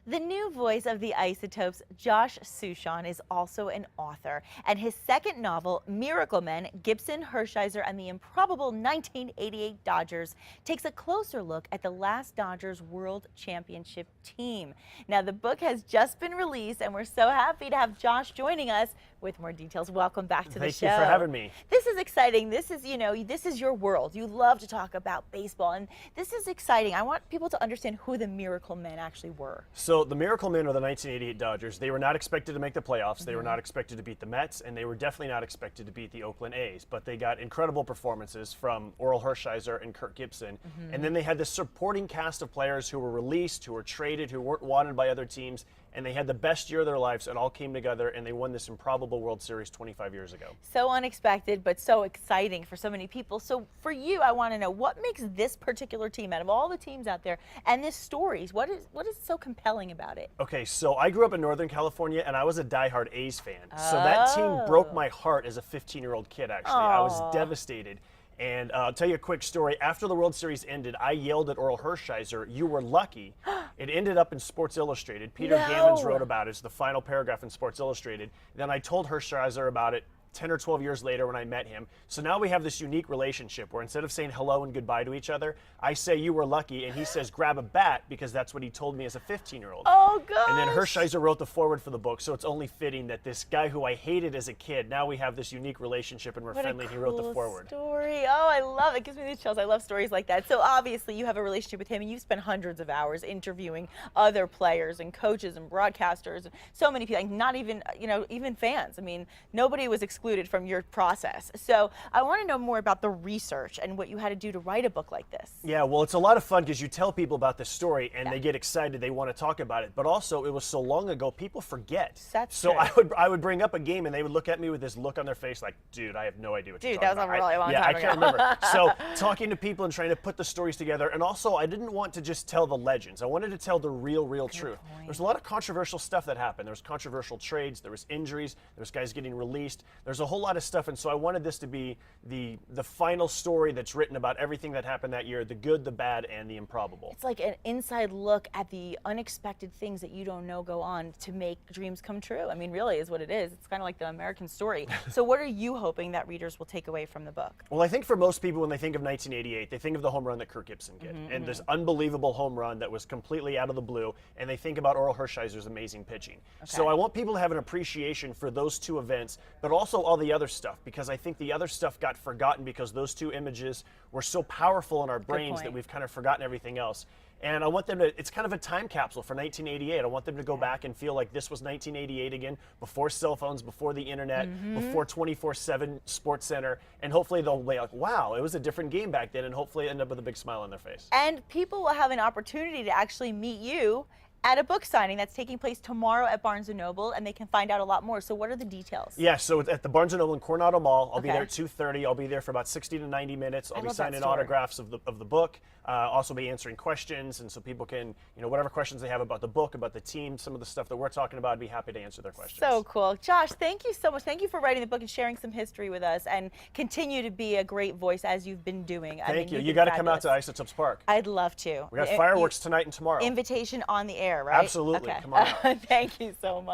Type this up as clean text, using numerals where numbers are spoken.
The new voice of the Isotopes, Josh Suchon, is also an author, and his second novel, Miracle Men, Gibson, Hershiser, and the Improbable 1988 Dodgers, takes a closer look at the last Dodgers World Championship team. Now, the book has just been released, and we're so happy to have Josh joining us with more details. Welcome back to the show. Thank you for having me. This is exciting. This is, this is your world. You love to talk about baseball, and this is exciting. I want people to understand who the Miracle Men actually were. So the Miracle Men are the 1988 Dodgers. They were not expected to make the playoffs. They were not expected to beat the Mets, and they were definitely not expected to beat the Oakland A's. But they got incredible performances from Orel Hershiser and Kirk Gibson. And then they had this supporting cast of players who were released, who were traded, who weren't wanted by other teams. And they had the best year of their lives. It all came together, and they won this Improbable World Series 25 years ago. So unexpected, but so exciting for so many people. So for you, I want to know, what makes this particular team, out of all the teams out there, and this stories, what is so compelling about it? Okay, so I grew up in Northern California, and I was a diehard A's fan. So that team broke my heart as a 15-year-old kid, actually. I was devastated. And I'll tell you a quick story. After the World Series ended, I yelled at Orel Hershiser, "You were lucky." It ended up in Sports Illustrated. Peter Gammons wrote about it. It's the final paragraph in Sports Illustrated. Then I told Hershiser about it 10 or 12 years later when I met him. So now we have this unique relationship where instead of saying hello and goodbye to each other, I say "you were lucky," and he says "grab a bat," because that's what he told me as a 15-year-old. Oh, gosh. And then Hershiser wrote the foreword for the book, so it's only fitting that this guy who I hated as a kid, now we have this unique relationship and we're friendly, and he wrote the foreword. Story. Oh, I love it. It gives me the chills. I love stories like that. So obviously you have a relationship with him, and you've spent hundreds of hours interviewing other players and coaches and broadcasters, and so many people, like not even, even fans. I mean, nobody was excluded from your process. So I want to know more about the research and what you had to do to write a book like this. Yeah, well, it's a lot of fun because you tell people about this story and they get excited, they want to talk about it. But also, it was so long ago, people forget. That's so true. I would bring up a game and they would look at me with this look on their face like, "Dude, I have no idea what you're talking about." Dude, that was a really long time ago. Yeah, I can't remember. So talking to people and trying to put the stories together. And also, I didn't want to just tell the legends. I wanted to tell the real truth. There's a lot of controversial stuff that happened. There was controversial trades, there was injuries, there was guys getting released. There's a whole lot of stuff, and so I wanted this to be the final story that's written about everything that happened that year, the good, the bad, and the improbable. It's like an inside look at the unexpected things that you don't know go on to make dreams come true. I mean, really is what it is. It's kind of like the American story. So what are you hoping that readers will take away from the book? Well, I think for most people, when they think of 1988, they think of the home run that Kirk Gibson did, and this unbelievable home run that was completely out of the blue, and they think about Orel Hershiser's amazing pitching. So I want people to have an appreciation for those two events, but also all the other stuff, because I think the other stuff got forgotten because those two images were so powerful in our brains that we've kind of forgotten everything else. And I want them to, it's kind of a time capsule for 1988. I want them to go back and feel like this was 1988 again, before cell phones, before the internet, before 24/7 Sports Center, and hopefully they'll be like, wow, it was a different game back then, and hopefully end up with a big smile on their face. And people will have an opportunity to actually meet you at a book signing that's taking place tomorrow at Barnes & Noble, and they can find out a lot more. So what are the details? Yeah, so it's at the Barnes & Noble in Coronado Mall. I'll be there at 2:30. I'll be there for about 60 to 90 minutes. I'll be signing autographs of the book. Also be answering questions, and so people can, whatever questions they have about the book, about the team, some of the stuff that we're talking about, I'd be happy to answer their questions. So cool. Josh, thank you so much. Thank you for writing the book and sharing some history with us, and continue to be a great voice as you've been doing. Thank you. You got to come out to Isotopes Park. I'd love to. We got fireworks tonight and tomorrow. Invitation on the air, right? Absolutely. Come on out. Thank you so much.